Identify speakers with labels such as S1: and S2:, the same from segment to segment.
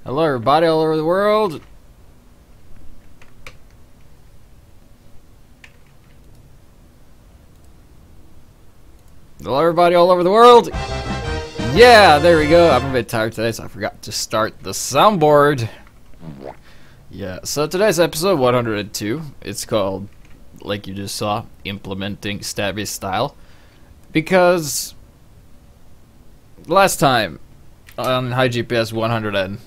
S1: Hello everybody all over the world. Hello everybody all over the world. Yeah, there we go. I'm a bit tired today, so I forgot to start the soundboard. Yeah, so today's episode 102. It's called, like you just saw, Implementing Stabby Style. Because last time on HiGPS 102,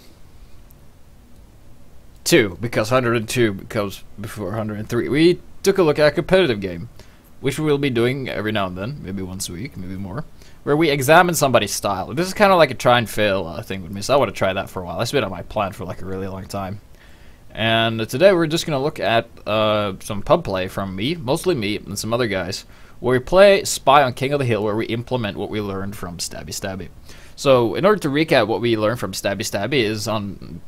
S1: because 102 comes before 103, we took a look at a competitive game, which we will be doing every now and then, maybe once a week, maybe more, where we examine somebody's style. This is kind of like a try and fail thing with me, so I want to try that for a while. That's been on my plan for like a really long time. And today we're just going to look at some pub play from me, mostly me, and some other guys, where we play Spy on King of the Hill, where we implement what we learned from Stabby. So in order to recap what we learned from Stabby is on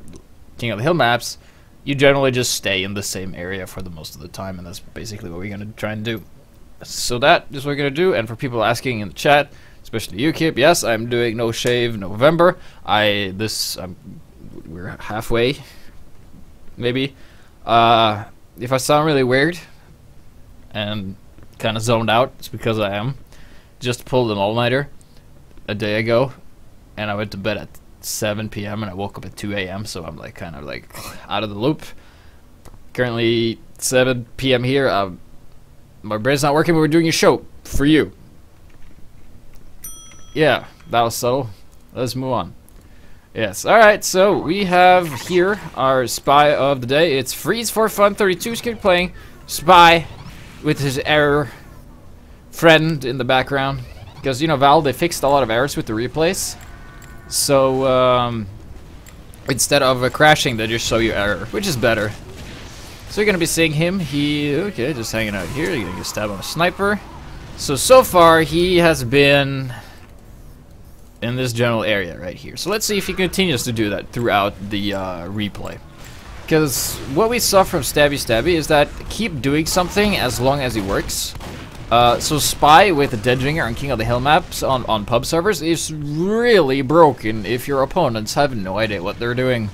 S1: King of the Hill maps, you generally just stay in the same area for the most of the time, and that's basically what we're going to try and do. So that is what we're going to do, and for people asking in the chat, especially HiGPS, yes, I'm doing No Shave November. We're halfway, maybe. If I sound really weird and kind of zoned out, it's because I am. Just pulled an all-nighter a day ago, and I went to bed at 7 p.m. and I woke up at 2 a.m. so I'm like kind of like out of the loop. Currently 7 p.m. here. My brain's not working, but we're doing a show for you. Yeah, that was subtle. Let's move on. Yes, alright, so we have here our spy of the day. It's Freeze for Fun 32. He's playing Spy with his error friend in the background. Because, you know, Valve, they fixed a lot of errors with the replays. So, instead of crashing, they just show you error, which is better. So you're gonna be seeing him. Okay, just hanging out here. You're gonna get stabbed on a sniper. So far he has been in this general area right here. So let's see if he continues to do that throughout the replay. Because what we saw from Stabby is that keep doing something as long as it works. So Spy with the Deadringer on King of the Hill maps on pub servers is really broken if your opponents have no idea what they're doing.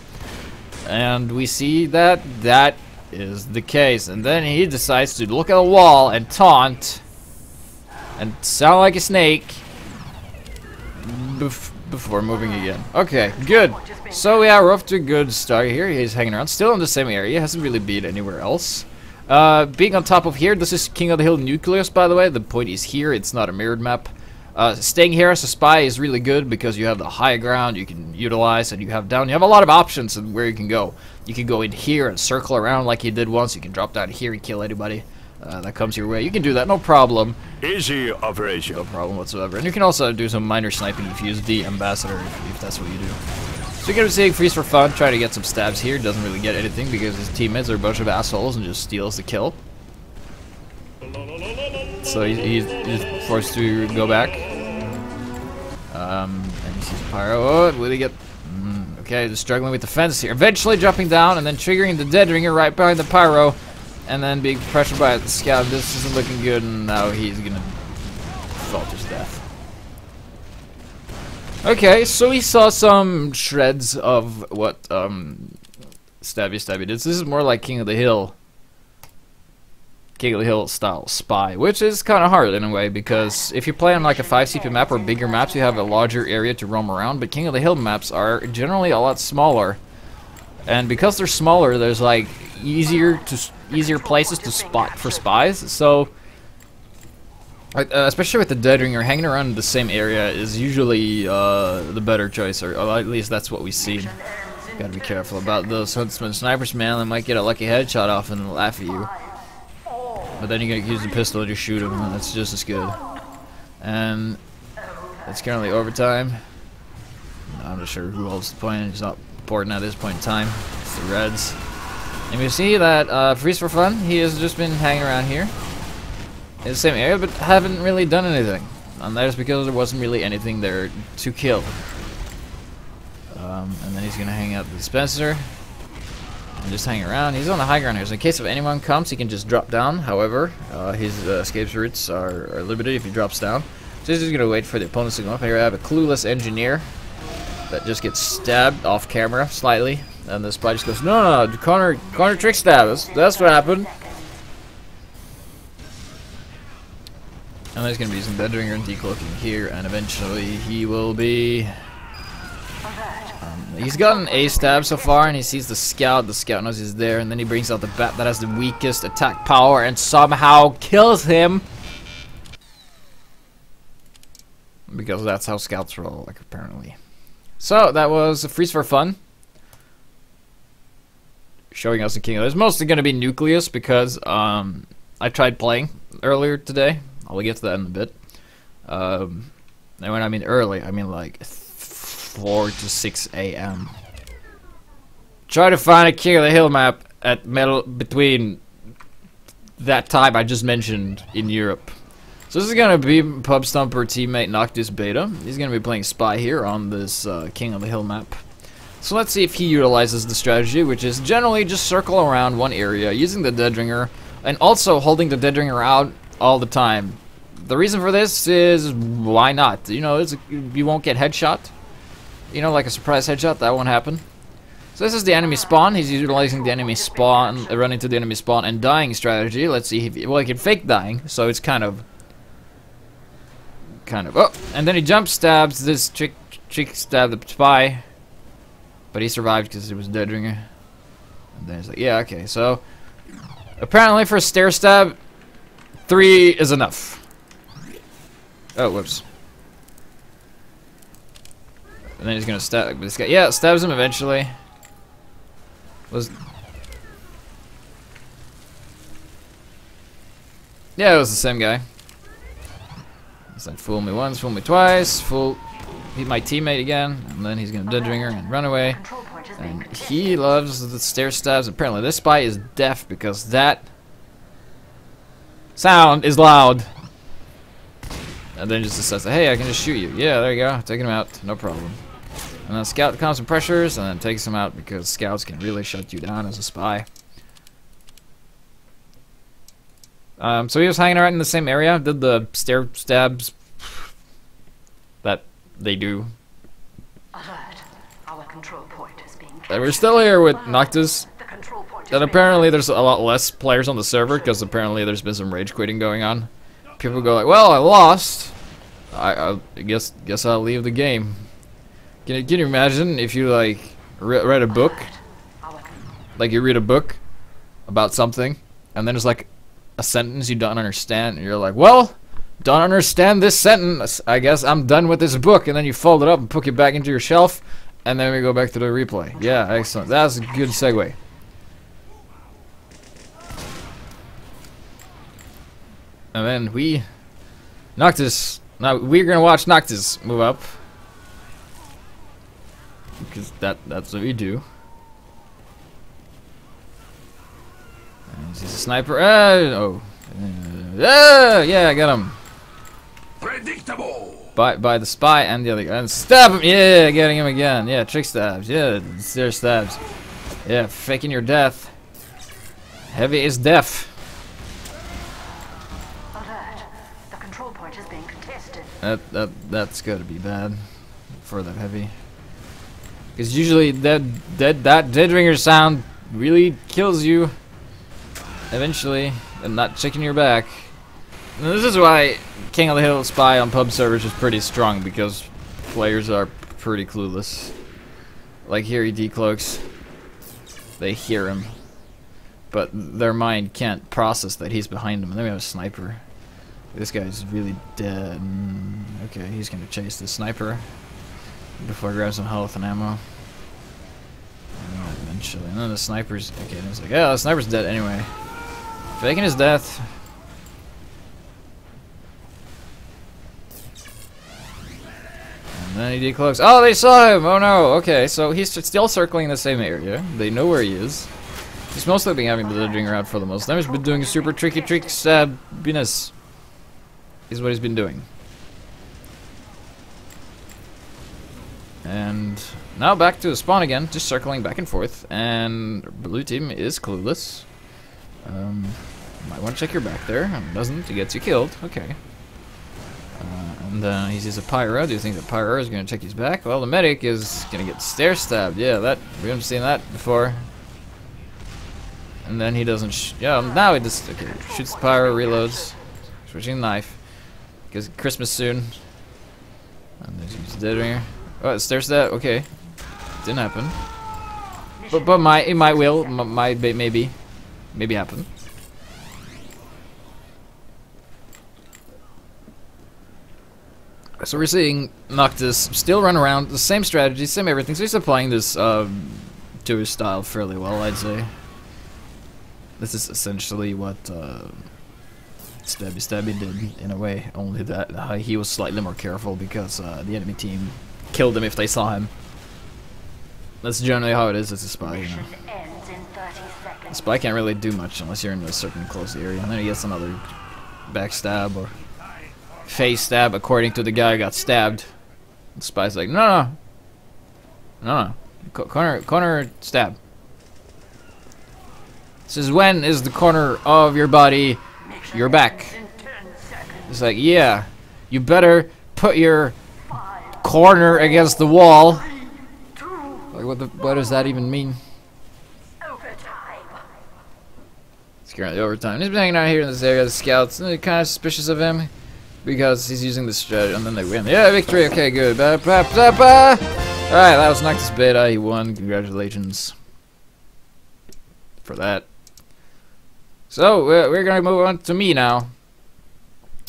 S1: And we see that that is the case. And then he decides to look at a wall and taunt and sound like a snake before moving again. Okay, good. So yeah, we're off to a good start here. He's hanging around, still in the same area, hasn't really been anywhere else. Being on top of here, this is King of the Hill Nucleus, by the way. The point is here, it's not a mirrored map. Staying here as a spy is really good because you have the high ground you can utilize, and you have a lot of options of where you can go. You can go in here and circle around like you did once. You can drop down here and kill anybody that comes your way. You can do that, no problem.
S2: Easy operation.
S1: No problem whatsoever. And you can also do some minor sniping if you use the Ambassador, if that's what you do. So you're going to be seeing Freeze for Fun, try to get some stabs here. Doesn't really get anything because his teammates are a bunch of assholes and just steals the kill. So he's forced to go back. And he sees Pyro. Oh, will he get... okay, just struggling with the fence here. Eventually dropping down and then triggering the Deadringer right behind the Pyro. And then being pressured by the Scout. This isn't looking good, and now he's going to fall to his death. Okay, so we saw some shreds of what Stabby did. This is more like King of the Hill style spy, which is kind of hard in a way, because if you play on like a 5 CP map or bigger maps, you have a larger area to roam around, but King of the Hill maps are generally a lot smaller. And because they're smaller, there's like easier places to spot for spies. So especially with the Deadringer, hanging around in the same area is usually the better choice, or at least that's what we see. Gotta be careful about those huntsman snipers, man. They might get a lucky headshot off and laugh at you. But then you gotta use the pistol and just shoot them, and that's just as good. And it's currently overtime. I'm not sure who holds the point. It's not important at this point in time. It's the Reds. And we see that Freeze for Fun, he has just been hanging around here in the same area, but haven't really done anything. And that is because there wasn't really anything there to kill. And then he's gonna hang out the dispenser and just hang around. He's on the high ground here, so in case if anyone comes, he can just drop down. However, his escape routes are limited if he drops down. So he's just gonna wait for the opponents to go up. Here I have a clueless engineer that just gets stabbed off camera slightly, and the spy just goes, no, corner trick stab. That's what happened. And there's gonna be some Deadringer and decloaking here, and eventually he will be. He's gotten a stab so far, and he sees the scout. The scout knows he's there, and then he brings out the bat that has the weakest attack power, and somehow kills him. Because that's how scouts roll, like, apparently. So that was a freeze for fun. Showing us the king. There's mostly gonna be Nucleus because I tried playing earlier today. I'll get to that in a bit. And when I mean early, I mean like 4 to 6 a.m. Try to find a King of the Hill map at between that time I just mentioned in Europe. So this is gonna be Pub Stomper teammate Noctis Beta. He's gonna be playing Spy here on this King of the Hill map. So let's see if he utilizes the strategy, which is generally just circle around one area using the Deadringer, and also holding the Deadringer out all the time. The reason for this is why not? You know, you won't get headshot. You know, like a surprise headshot, that won't happen. So this is the enemy spawn. He's utilizing the enemy spawn, running to the enemy spawn and dying strategy. Let's see if well, he can fake dying, so it's kind of. Oh, and then he jump stabs this chick stab the spy, but he survived because it was Deadringer. And then he's like, yeah, okay. So apparently for a stair stab, 3 is enough. Oh, whoops. And then he's gonna stab this guy. Yeah, stabs him eventually. Yeah, it was the same guy. It's like fool me once, fool me twice, hit my teammate again, and then he's gonna Deadringer and run away. And he loves the stair stabs. Apparently this spy is deaf because that sound is loud. And then just says, hey, I can just shoot you. Yeah, there you go. Taking him out. No problem. And then Scout comes and pressures and then takes him out because Scouts can really shut you down as a spy. So he was hanging around in the same area, did the stair stabs that they do.
S2: Our control point is being
S1: and we're still here with Noctis. And apparently there's a lot less players on the server because apparently there's been some rage quitting going on. People go like, well, I lost. I guess I'll leave the game. Can you imagine if you like read a book, like you read a book about something, and then there's like a sentence you don't understand, and you're like, well, don't understand this sentence. I guess I'm done with this book, and then you fold it up and put it back into your shelf, and then we go back to the replay. Yeah, excellent. That's a good segue. And then Noctis. Now we're gonna watch Noctis move up because that's what we do. And he's a sniper. Yeah, I got him.
S3: Predictable.
S1: By the spy and the other guy. And stab him. Yeah, getting him again. Yeah, trick stabs. Yeah, stair stabs. Yeah, faking your death. Heavy is deaf. That's gotta be bad for that heavy. Because usually that Deadringer sound really kills you eventually, and not checking your back. And this is why King of the Hill Spy on pub servers is pretty strong, because players are pretty clueless. Like here he decloaks. They hear him, but their mind can't process that he's behind them. And then we have a sniper. This guy's really dead. Okay, he's gonna chase the sniper before I grab some health and ammo. And eventually, and then the sniper's okay. And it's like, yeah, the sniper's dead anyway. Faking his death. And then he decloaks. Oh, they saw him! Oh no! Okay, so he's still circling the same area. They know where he is. He's mostly been having the Deadringer out for the most time. He's been doing a super tricky trick stabbiness. Is what he's been doing. And now back to the spawn again, just circling back and forth. And blue team is clueless. Might want to check your back there. Doesn't, it gets you killed. Okay. And And he sees a pyro. Do you think the pyro is gonna check his back? Well, the medic is gonna get stair stabbed. Yeah, we haven't seen that before. And then he doesn't. Yeah, now he just shoots the pyro, reloads, switching knife. Because Christmas soon. And then he's dead here. Oh, stair stab. Okay, didn't happen. But it might maybe happen. So we're seeing Noctis still run around, the same strategy, same everything. So he's applying this to his style fairly well, I'd say. This is essentially what Stabby did in a way, only that he was slightly more careful because the enemy team killed him if they saw him. That's generally how it is as a spy, you know. A spy can't really do much unless you're in a certain close area, and then he gets another backstab or face stab according to the guy who got stabbed. The spy's like, no, corner stab. This is when is the corner of your body your back. It's like, yeah, you better put your corner against the wall. Like, what does that even mean? It's currently overtime. He's been hanging out here in this area. The scouts, they're kind of suspicious of him because he's using this strategy, and then they win. Yeah, victory. Okay, good. Alright, that was Noctis Beta. He won. Congratulations for that. So we're gonna move on to me now.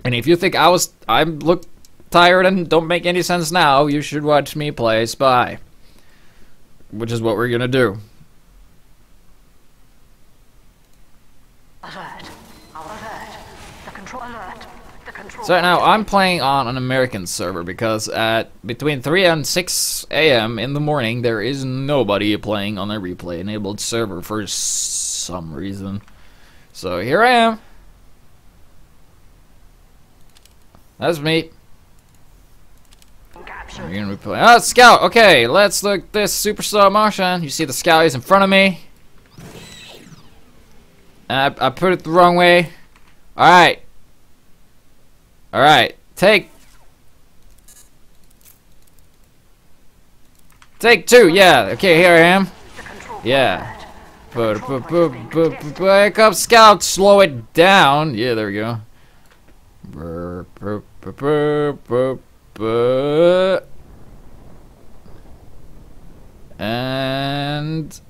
S1: And if you think I look tired and don't make any sense now, you should watch me play Spy, which is what we're gonna do.
S2: Alert. Alert. The control alert. The control.
S1: So now I'm playing on an American server because at between 3 and 6 a.m. in the morning there is nobody playing on a replay enabled server for some reason. So here I am. That's me. We're gonna replay. Oh, scout. Okay, let's look at this super slow motion. You see the scout is in front of me. And I put it the wrong way. Alright. Alright. Take 2. Yeah. Okay, here I am. Yeah. Wake up, scout. Slow it down. Yeah, there we go. And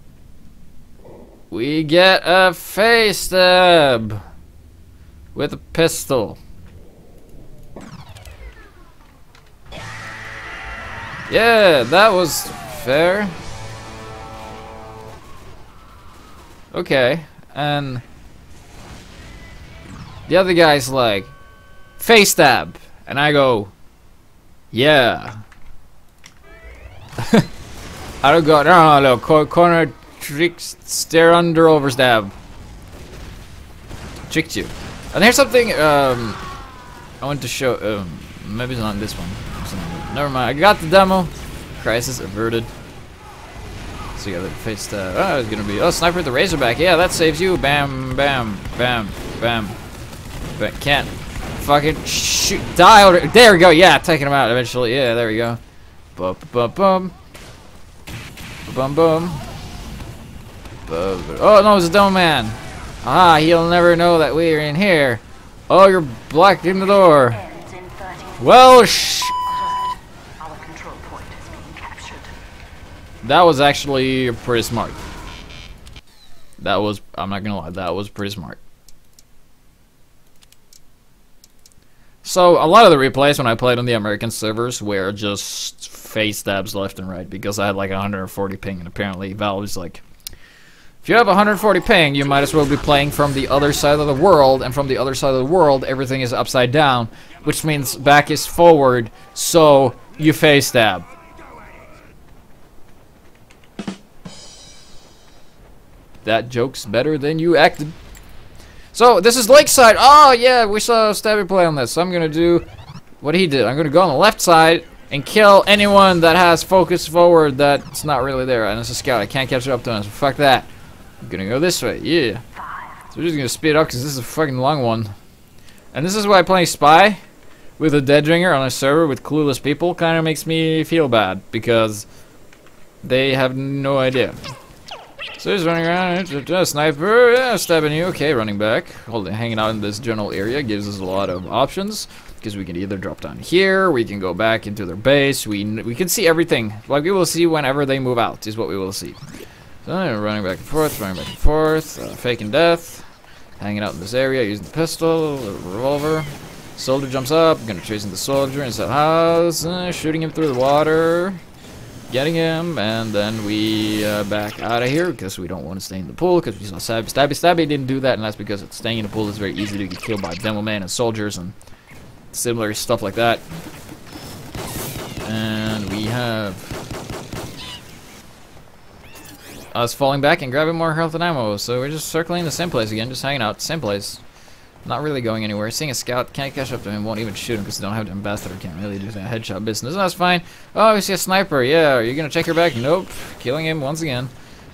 S1: we get a face stab with a pistol. Yeah, that was fair. Okay, and the other guy's like, face stab, and I go, yeah. I don't go, no, corner trick, stare under, over stab. Tricked you. And here's something I want to show, maybe it's not this one. Never mind, I got the demo. Crisis averted. So you got the face stab. Oh, it's gonna be, oh, sniper with the razorback. Yeah, that saves you. Bam, bam, bam, bam. But can't fucking shoot, die over. There we go. Yeah, taking him out eventually. Yeah, there we go. Bum, bum, bum. Bum, bum. Oh, no, it's a dumb man. Ah, he'll never know that we're in here. Oh, you're blocking the door. Well, that was actually pretty smart. That was, I'm not gonna lie, that was pretty smart. So, a lot of the replays when I played on the American servers were just face stabs left and right because I had like 140 ping, and apparently Valve is like, if you have 140 ping, you might as well be playing from the other side of the world, and from the other side of the world, everything is upside down, which means back is forward, so you face stab. That joke's better than you acted. So, this is Lakeside. Oh, yeah, we saw Stabby play on this. So I'm going to do what he did. I'm going to go on the left side and kill anyone that has focus forward that's not really there. And it's a scout. I can't catch up to him, so fuck that. I'm going to go this way. Yeah. So we're just going to speed up because this is a fucking long one. And this is why playing Spy with a dead ringer on a server with clueless people kind of makes me feel bad because they have no idea. So he's running around, sniper, yeah, stabbing you. Okay, running back, hanging out in this general area gives us a lot of options because we can either drop down here, we can go back into their base, we can see everything. Like we will see whenever they move out is what we will see. So running back and forth, faking death, hanging out in this area, using the pistol, revolver. Soldier jumps up, gonna chasing the soldier inside the house, shooting him through the water, getting him, and then we back out of here because we don't want to stay in the pool because we saw Stabby didn't do that, and that's because staying in the pool is very easy to get killed by demo man and soldiers and similar stuff like that. And we have us falling back and grabbing more health and ammo, so we're just circling the same place again, just hanging out, same place. Not really going anywhere. Seeing a scout, can't catch up to him, won't even shoot him because they don't have the ambassador, can't really do that headshot business. That's fine. Oh, we see a sniper. Yeah, are you gonna check your back? Nope. Killing him once again.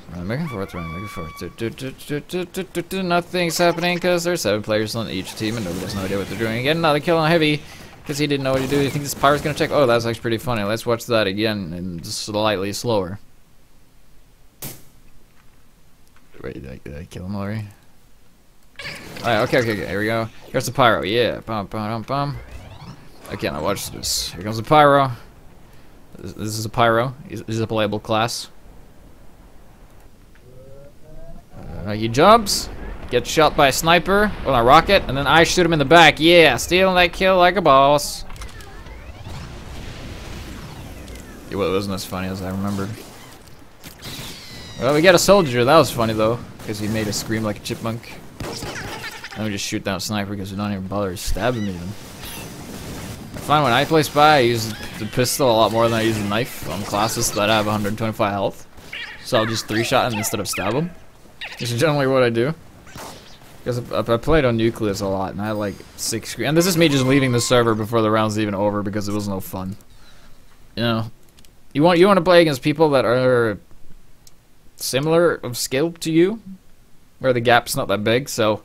S1: Running back and forth, running back and forth. Nothing's happening because there's 7 players on each team and nobody has no idea what they're doing. Again, another kill on heavy because he didn't know what to do. You think this pirate's gonna check? Oh, that's actually pretty funny. Let's watch that again and just slightly slower. Wait, did I kill him already? Alright, okay, here we go. Here's the pyro, yeah. Bum. Okay, now watch this. Here comes the pyro. This is a pyro. This is a playable class. He jumps, gets shot by a sniper with a rocket, and then I shoot him in the back. Yeah, stealing that kill like a boss. Well, it wasn't as funny as I remembered. Well, we got a soldier. That was funny, though, because he made us scream like a chipmunk. And we just shoot down a sniper because we don't even bother stabbing me then. I find when I play Spy, I use the pistol a lot more than I use the knife on classes that have 125 health. So I'll just 3-shot him instead of stab him. This is generally what I do. Because I played on Nucleus a lot, and I had like 6 screens. And this is me just leaving the server before the round's even over because it was no fun. You know, you want to play against people that are similar of skill to you, where the gap's not that big. So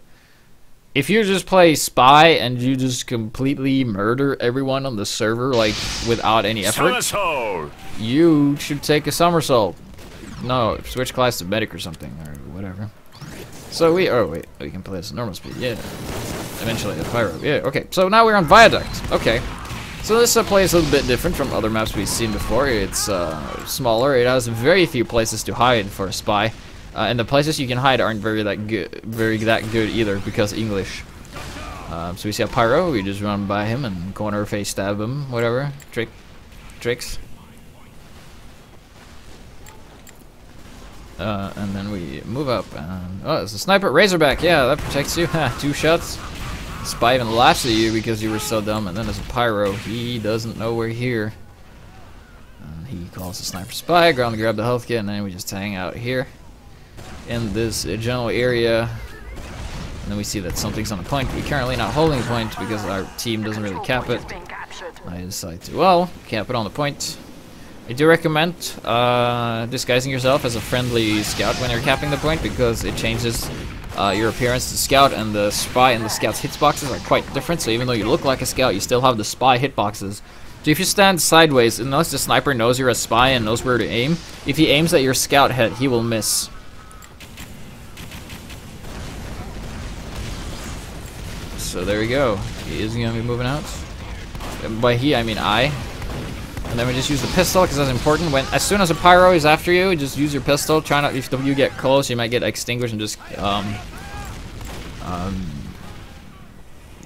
S1: if you just play Spy and you just completely murder everyone on the server like without any effort, you should take a somersault. No, switch class to medic or something or whatever. So we can play this at normal speed. Yeah, eventually the pyro. Yeah, okay. So now we're on Viaduct. Okay. So this place is a little bit different from other maps we've seen before. It's smaller. It has very few places to hide for a Spy. And the places you can hide aren't very that good either because English. So we see a pyro, we just run by him and corner face stab him, whatever. Tricks. And then we move up and oh, it's a sniper Razorback. Yeah, that protects you. 2 shots. Spy even laughs at you because you were so dumb. And then there's a pyro. He doesn't know we're here. And he calls the sniper Spy. Go on to grab the health kit, and then we just hang out here in this general area. And then we see that something's on a point. We're currently not holding a point because our team doesn't really cap it. I decide to, well, cap it on the point. I do recommend disguising yourself as a friendly scout when you're capping the point because it changes your appearance to scout, and the Spy and the scout's hitboxes are quite different. So even though you look like a scout, you still have the Spy hitboxes. So if you stand sideways, unless the sniper knows you're a Spy and knows where to aim, if he aims at your scout head, he will miss. So there we go. He is going to be moving out. And by he, I mean I. And then we just use the pistol because that's important. As soon as a pyro is after you, just use your pistol. Try not, if you get close, you might get extinguished and just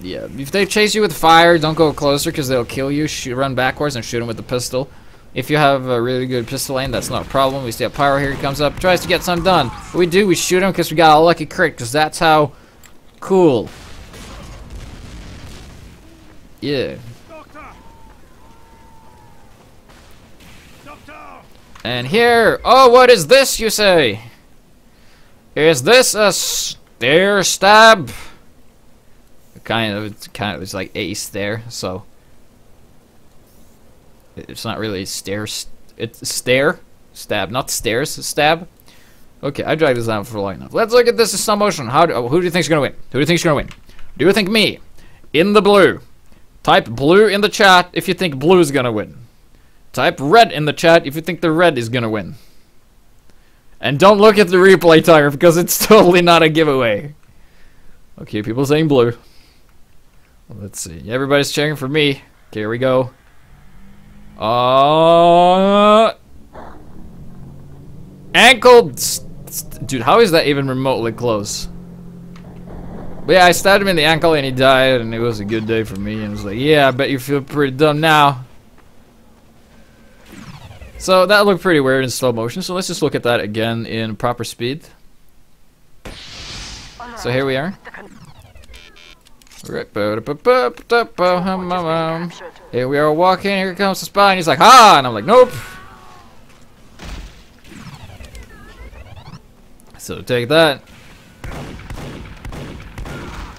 S1: yeah. If they chase you with fire, don't go closer because they'll kill you. Run backwards and shoot them with the pistol. If you have a really good pistol aim, that's not a problem. We see a pyro here, he comes up, tries to get something done. What we do, we shoot him because we got a lucky crit because that's how cool. Yeah. And here, oh, what is this, you say? Is this a stair stab? It's like a stare, so it's not really stairs. It's stair stab, not stairs stab. Okay, I dragged this out for long enough. Let's look at this in slow motion. Who do you think's gonna win? Who do you think's gonna win? Do you think me, in the blue, Type blue in the chat if you think blue is gonna win. Type red in the chat if you think the red is gonna win. And don't look at the replay timer because it's totally not a giveaway. Okay, people saying blue. Well, let's see. Everybody's cheering for me. Okay, here we go. Ankle. Dude, how is that even remotely close? But yeah, I stabbed him in the ankle and he died, and it was a good day for me. And it was like, yeah, I bet you feel pretty dumb now. So that looked pretty weird in slow motion. So let's just look at that again in proper speed. So here we are. Here we are walking. Here comes the spy, and he's like, "Ha!" And I'm like, "Nope." So take that.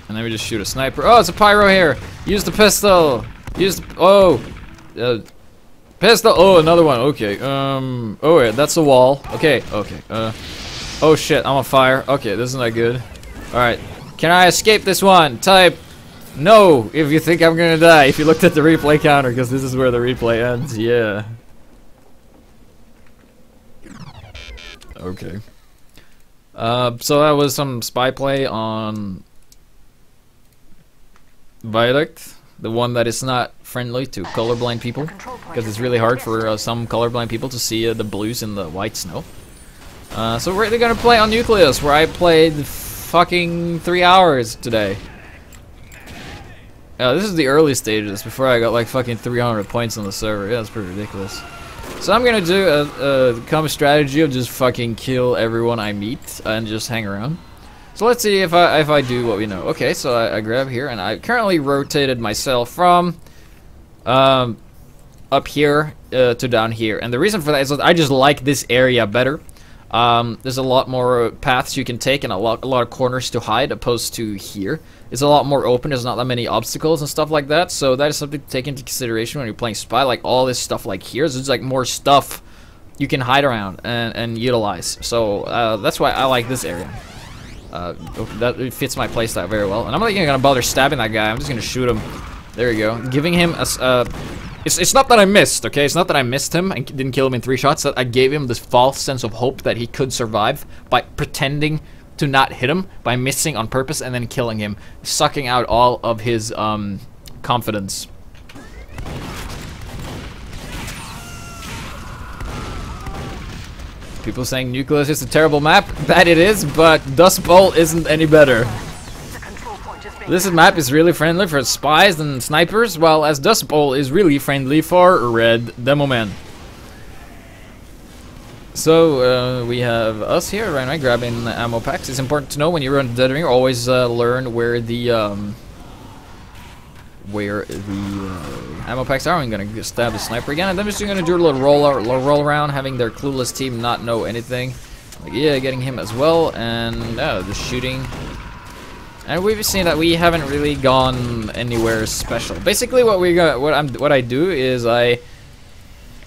S1: And then we just shoot a sniper. Oh, it's a pyro here. Use the pistol. Use the pistol. Oh, another one. Okay. Oh, yeah, that's a wall. Okay. Okay. Oh shit, I'm on fire. Okay, this is not good. All right. Can I escape this one? Type no if you think I'm gonna die. If you looked at the replay counter, because this is where the replay ends. Yeah. Okay. So that was some spy play on Viaduct, the one that is not friendly to colorblind people, because it's really hard for some colorblind people to see the blues in the white snow. So we're gonna play on Nucleus, where I played fucking 3 hours today. This is the early stages before I got like fucking 300 points on the server. Yeah, that's pretty ridiculous. So I'm gonna do a common strategy of just fucking kill everyone I meet and just hang around. So let's see if I do what we know. Okay, so I grab here, and I currently rotated myself from up here to down here. And the reason for that is that I just like this area better. There's a lot more paths you can take and a lot of corners to hide opposed to here. It's a lot more open. There's not that many obstacles and stuff like that. So that is something to take into consideration when you're playing Spy. Like all this stuff like here, there's like more stuff you can hide around and utilize. So that's why I like this area. That fits my playstyle very well. And I'm not even gonna bother stabbing that guy. I'm just gonna shoot him. There we go. Giving him a it's not that I missed, okay? It's not that I missed him and didn't kill him in 3 shots. That I gave him this false sense of hope that he could survive by pretending to not hit him, by missing on purpose and then killing him, sucking out all of his confidence. People saying Nucleus is a terrible map. That it is, but Dust Bowl isn't any better. This map is really friendly for spies and snipers, while as Dust Bowl is really friendly for red demo men. So we have us here right now grabbing ammo packs. It's important to know when you run Dead Ring, always learn where the ammo packs are. I'm gonna stab the sniper again, and then I'm just gonna do a little roll around, having their clueless team not know anything. Like, yeah, getting him as well, and just shooting. And we've seen that we haven't really gone anywhere special. Basically, what I do is I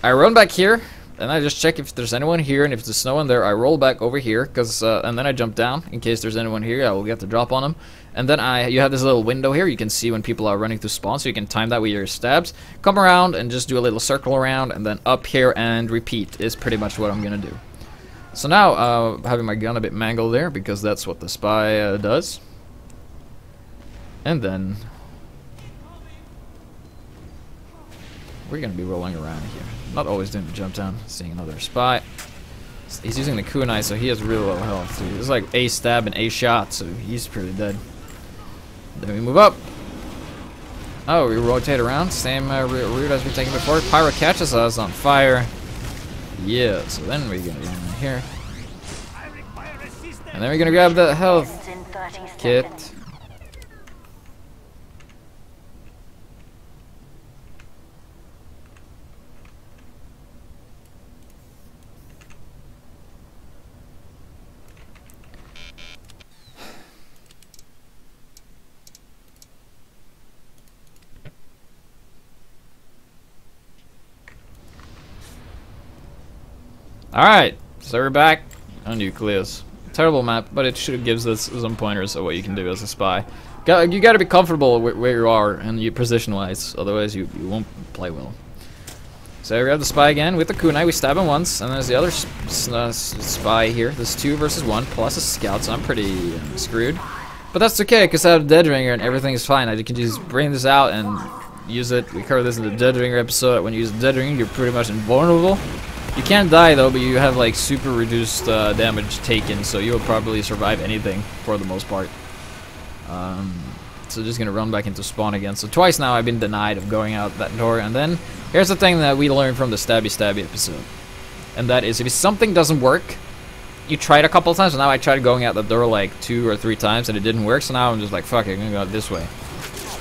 S1: run back here, and I just check if there's anyone here, and if there's no one there, I roll back over here, and then I jump down in case there's anyone here. I will get the drop on them, and then you have this little window here. You can see when people are running through spawn, so you can time that with your stabs. Come around and just do a little circle around, and then up here and repeat is pretty much what I'm gonna do. So now, having my gun a bit mangled there because that's what the spy does. And then we're gonna be rolling around here. Not always doing the jump down. Seeing another spy. He's using the kunai, so he has really low health too. It's like a stab and a shot, so he's pretty dead. Then we move up. Oh, we rotate around. Same route as we've taken before. Pyro catches us on fire. Yeah, so then we're gonna go in here. And then we're gonna grab the health kit. Alright, so we're back on Nucleus. Terrible map, but it gives us some pointers of what you can do as a spy. You gotta be comfortable where you are and you position-wise, otherwise you won't play well. So we have the spy again with the kunai. We stab him once, and there's the other spy here. There's 2 versus 1 plus a scout, so I'm pretty screwed. But that's okay, because I have Dead Ringer and everything is fine. I can just bring this out and use it. We covered this in the Dead Ringer episode. When you use the Dead Ringer, you're pretty much invulnerable. You can't die though, but you have like super reduced damage taken, so you'll probably survive anything for the most part. So just gonna run back into spawn again. So twice now I've been denied of going out that door. And then here's the thing that we learned from the Stabby episode, and that is if something doesn't work, you try it a couple of times. And now I tried going out the door like 2 or 3 times and it didn't work. So now I'm just like, fuck it, I'm gonna go this way.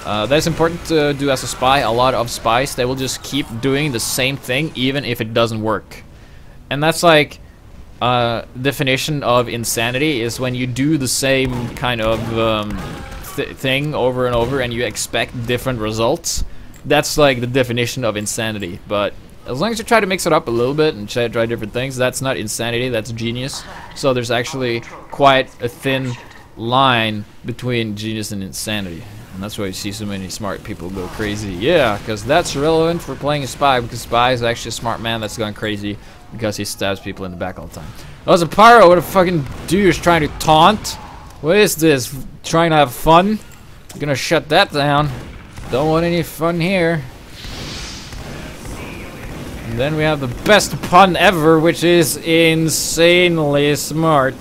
S1: That's important to do as a spy. A lot of spies, they will just keep doing the same thing even if it doesn't work. And that's like definition of insanity is when you do the same kind of thing over and over and you expect different results. That's like the definition of insanity. But as long as you try to mix it up a little bit and try different things, that's not insanity, that's genius. So there's actually quite a thin line between genius and insanity. And that's why you see so many smart people go crazy. Yeah, because that's relevant for playing a spy, because spy is actually a smart man that's going crazy because he stabs people in the back all the time. That was a pyro. What a fucking douche trying to taunt. What is this? Trying to have fun? I'm gonna shut that down. Don't want any fun here. And then we have the best pun ever, which is insanely smart.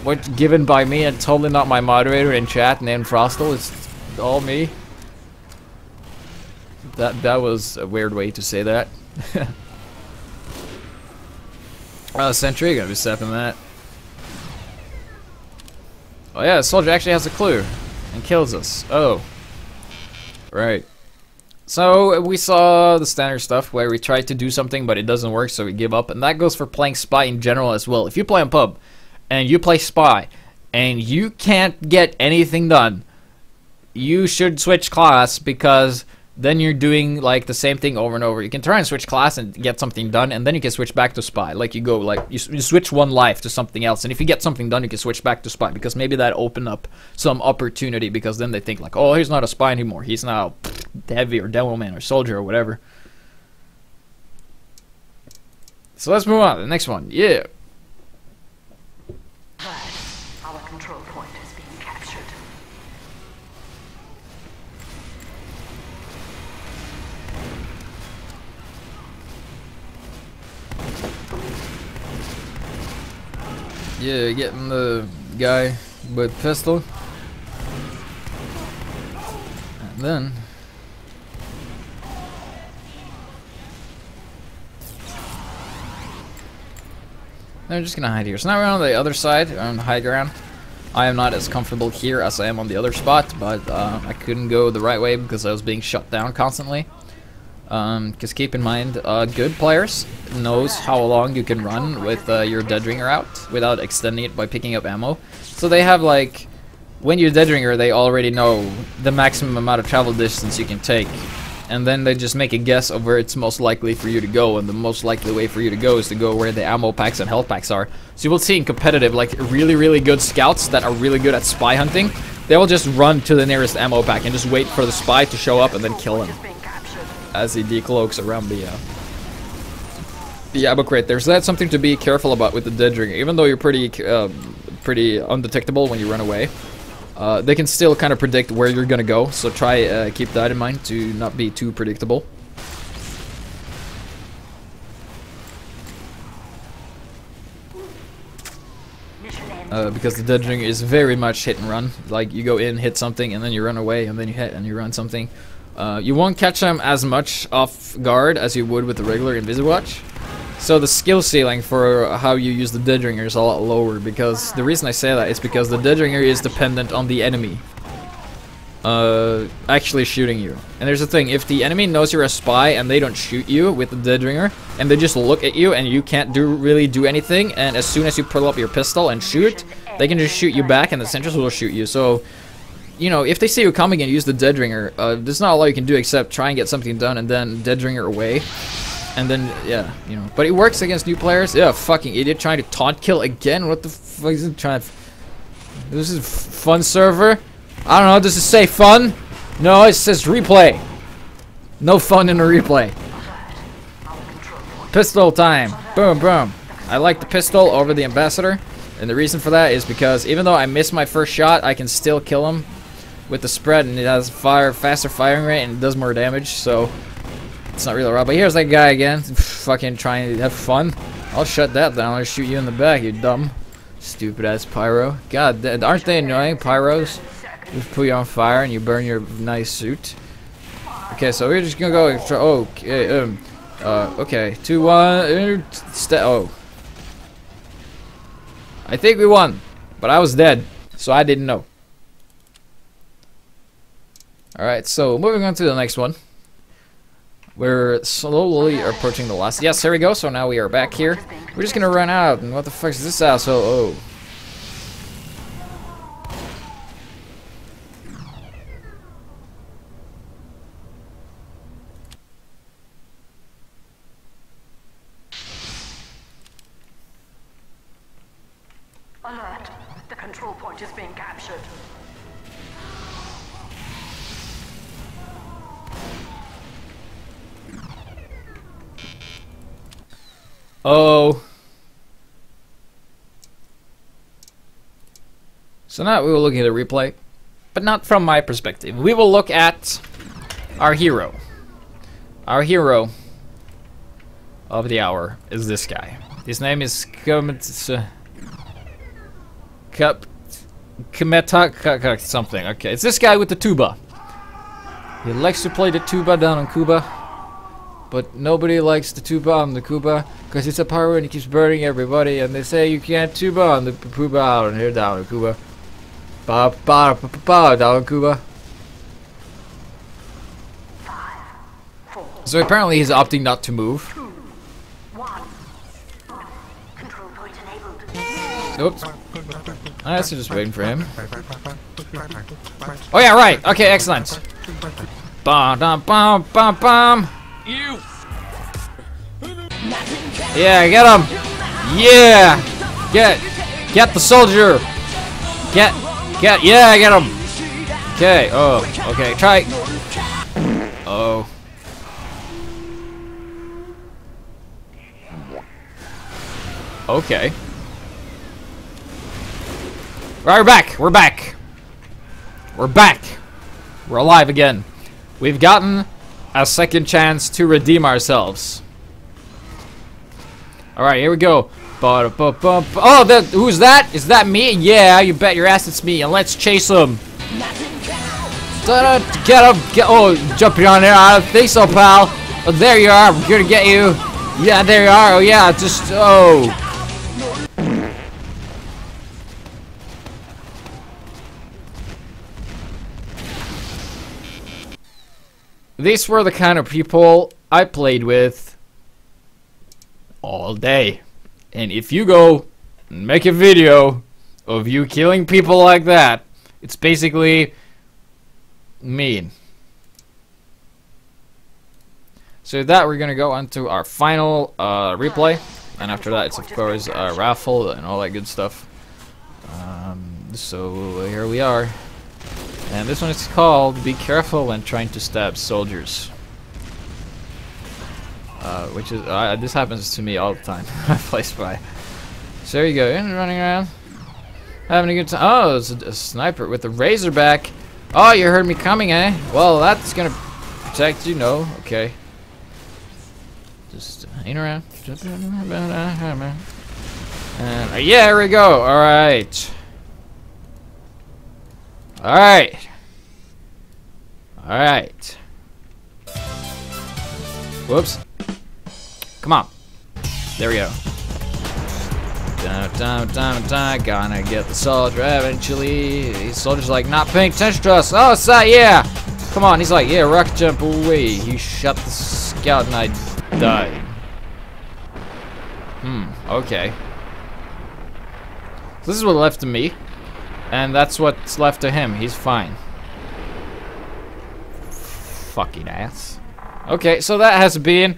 S1: What given by me and totally not my moderator in chat named Frostle. It's all me. That was a weird way to say that. Sentry, gonna be stepping that. Oh yeah, the soldier actually has a clue and kills us. Oh, right. So we saw the standard stuff where we try to do something but it doesn't work, so we give up, and that goes for playing spy in general as well. If you play on pub and you play spy and you can't get anything done, you should switch class, because then you're doing like the same thing over and over. You can try and switch class and get something done, and then you can switch back to spy. Like you go, like you switch one life to something else, and if you get something done, you can switch back to spy, because maybe that open up some opportunity, because then they think like, oh, he's not a spy anymore. He's now heavy or devilman or soldier or whatever. So let's move on to the next one. Yeah.
S2: Our control point is being captured.
S1: Yeah, getting the guy with pistol. And then I'm just gonna hide here. So now we're on the other side, on the high ground. I am not as comfortable here as I am on the other spot, but I couldn't go the right way because I was being shut down constantly. Because keep in mind, good players knows how long you can run with your dead ringer out without extending it by picking up ammo. So they have like, when you're dead ringer, they already know the maximum amount of travel distance you can take, and then they just make a guess of where it's most likely for you to go, and the most likely way for you to go is to go where the ammo packs and health packs are. So you will see in competitive, like really good scouts that are really good at spy hunting, they will just run to the nearest ammo pack and just wait for the spy to show up and then kill him as he decloaks around the ammo crate there. So that's something to be careful about with the dead ringer. Even though you're pretty undetectable when you run away, they can still kind of predict where you're gonna go. So try keep that in mind to not be too predictable. Because the dead ringer is very much hit and run. Like you go in, hit something, and then you run away, and then you hit and you run something. You won't catch them as much off guard as you would with the regular Inviswatch. So the skill ceiling for how you use the dead ringer is a lot lower, because the reason I say that is because the dead ringer is dependent on the enemy actually shooting you. And there's the thing, if the enemy knows you're a spy and they don't shoot you with the dead ringer, and they just look at you and you can't really do anything, and as soon as you pull up your pistol and shoot, they can just shoot you back and the sentries will shoot you. So, you know, if they see you coming and use the dead ringer, there's not a lot you can do except try and get something done and then dead ringer away. And then, yeah, you know. But it works against new players. Yeah, fucking idiot trying to taunt kill again. What the fuck is it trying to... This is fun server. I don't know, does it say fun? No, it says replay. No fun in a replay. Pistol time. Boom, boom. I like the pistol over the ambassador. And the reason for that is because even though I miss my first shot, I can still kill him with the spread, and it has faster firing rate and it does more damage, so it's not really right. But here's that guy again, fucking trying to have fun. I'll shut that down. I'll shoot you in the back, you dumb, stupid ass pyro. God, aren't they annoying, pyros? Just put you on fire and you burn your nice suit. Okay, so we're just gonna go. Okay, okay, 2, 1. Oh. I think we won, but I was dead, so I didn't know. Alright, so moving on to the next one. We're slowly approaching the last. Yes, there we go, so now we are back here. We're just gonna run out, and what the fuck is this asshole? Oh.
S2: Alert. The control point is being captured.
S1: Oh. So now we will look at the replay, but not from my perspective. We will look at our hero. Our hero of the hour is this guy. His name is Kumeta something. Okay, it's this guy with the tuba. He likes to play the tuba down in Cuba, but nobody likes the tuba on the Cuba because it's a pyro and he keeps burning everybody. And they say you can't tuba on the tuba out here down in Cuba. Ba ba ba ba down in Cuba. So apparently he's opting not to move.
S2: Control point enabled.
S1: Oops. Alright, so just waiting for him. Oh yeah, right. Okay, excellent. Bum bum bum bum bum.
S3: You.
S1: Yeah, get him. Yeah. Get the soldier. Yeah, get him. Okay. Oh, okay. Try. Oh. Okay. Right, we're back. We're back. We're back. We're alive again. We've gotten a second chance to redeem ourselves. Alright, here we go. Oh, who's that? Is that me? Yeah, you bet your ass it's me. And let's chase him. Get him. Oh, jumping on there. I don't think so, pal. Oh, there you are. I'm gonna get you. Yeah, there you are. Oh, yeah. Just, oh. These were the kind of people I played with all day. And if you go and make a video of you killing people like that, it's basically mean. So with that, we're gonna go on to our final replay. And after that, it's of course a raffle and all that good stuff. So here we are. And this one is called Be Careful When Trying to Stab Soldiers. Which is, this happens to me all the time. I play Spy. So there you go, and running around. Having a good time. Oh, it's a sniper with a razorback. Oh, you heard me coming, eh? Well, that's gonna protect you. No, okay. Just hang around. And yeah, here we go. Alright. Alright. Alright. Whoops. Come on. There we go. Gonna get the soldier eventually. These soldiers like not paying attention to us. Oh, it's that, yeah. Come on. He's like, yeah, rocket jump away. He shot the scout and I died. Okay. So this is what's left of me. And that's what's left of him. He's fine. Fucking ass. Okay, so that has been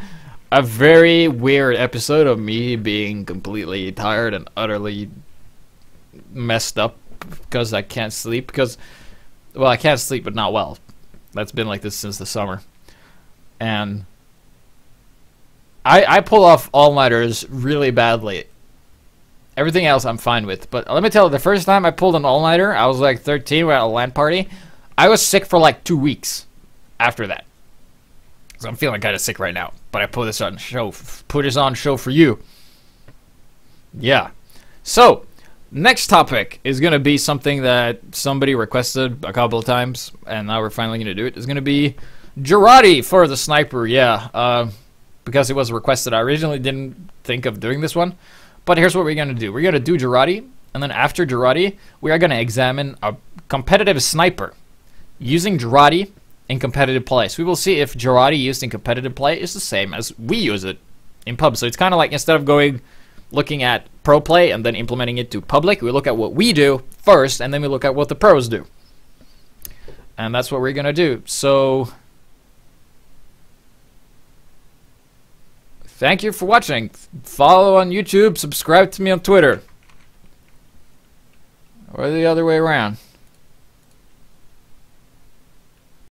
S1: a very weird episode of me being completely tired and utterly messed up because I can't sleep. Because Well, I can't sleep, but not well. That's been like this since the summer. And I pull off all-nighters really badly. Everything else I'm fine with. But let me tell you, the first time I pulled an all-nighter, I was like 13, we were at a LAN party. I was sick for like 2 weeks after that. So I'm feeling kind of sick right now. But I put this on show for you. Yeah. So, next topic is going to be something that somebody requested a couple of times. And now we're finally going to do it. It's going to be Girardi for the sniper. Yeah. Because it was requested. I originally didn't think of doing this one. But here's what we're going to do. We're going to do Girardi. And then after Girardi, we are going to examine a competitive sniper using Girardi in competitive play. So we will see if Girardi used in competitive play is the same as we use it in pub. So it's kind of like instead of looking at pro play and then implementing it to public, we look at what we do first and then we look at what the pros do. And that's what we're going to do. So thank you for watching. Follow on YouTube, subscribe to me on Twitter. Or the other way around.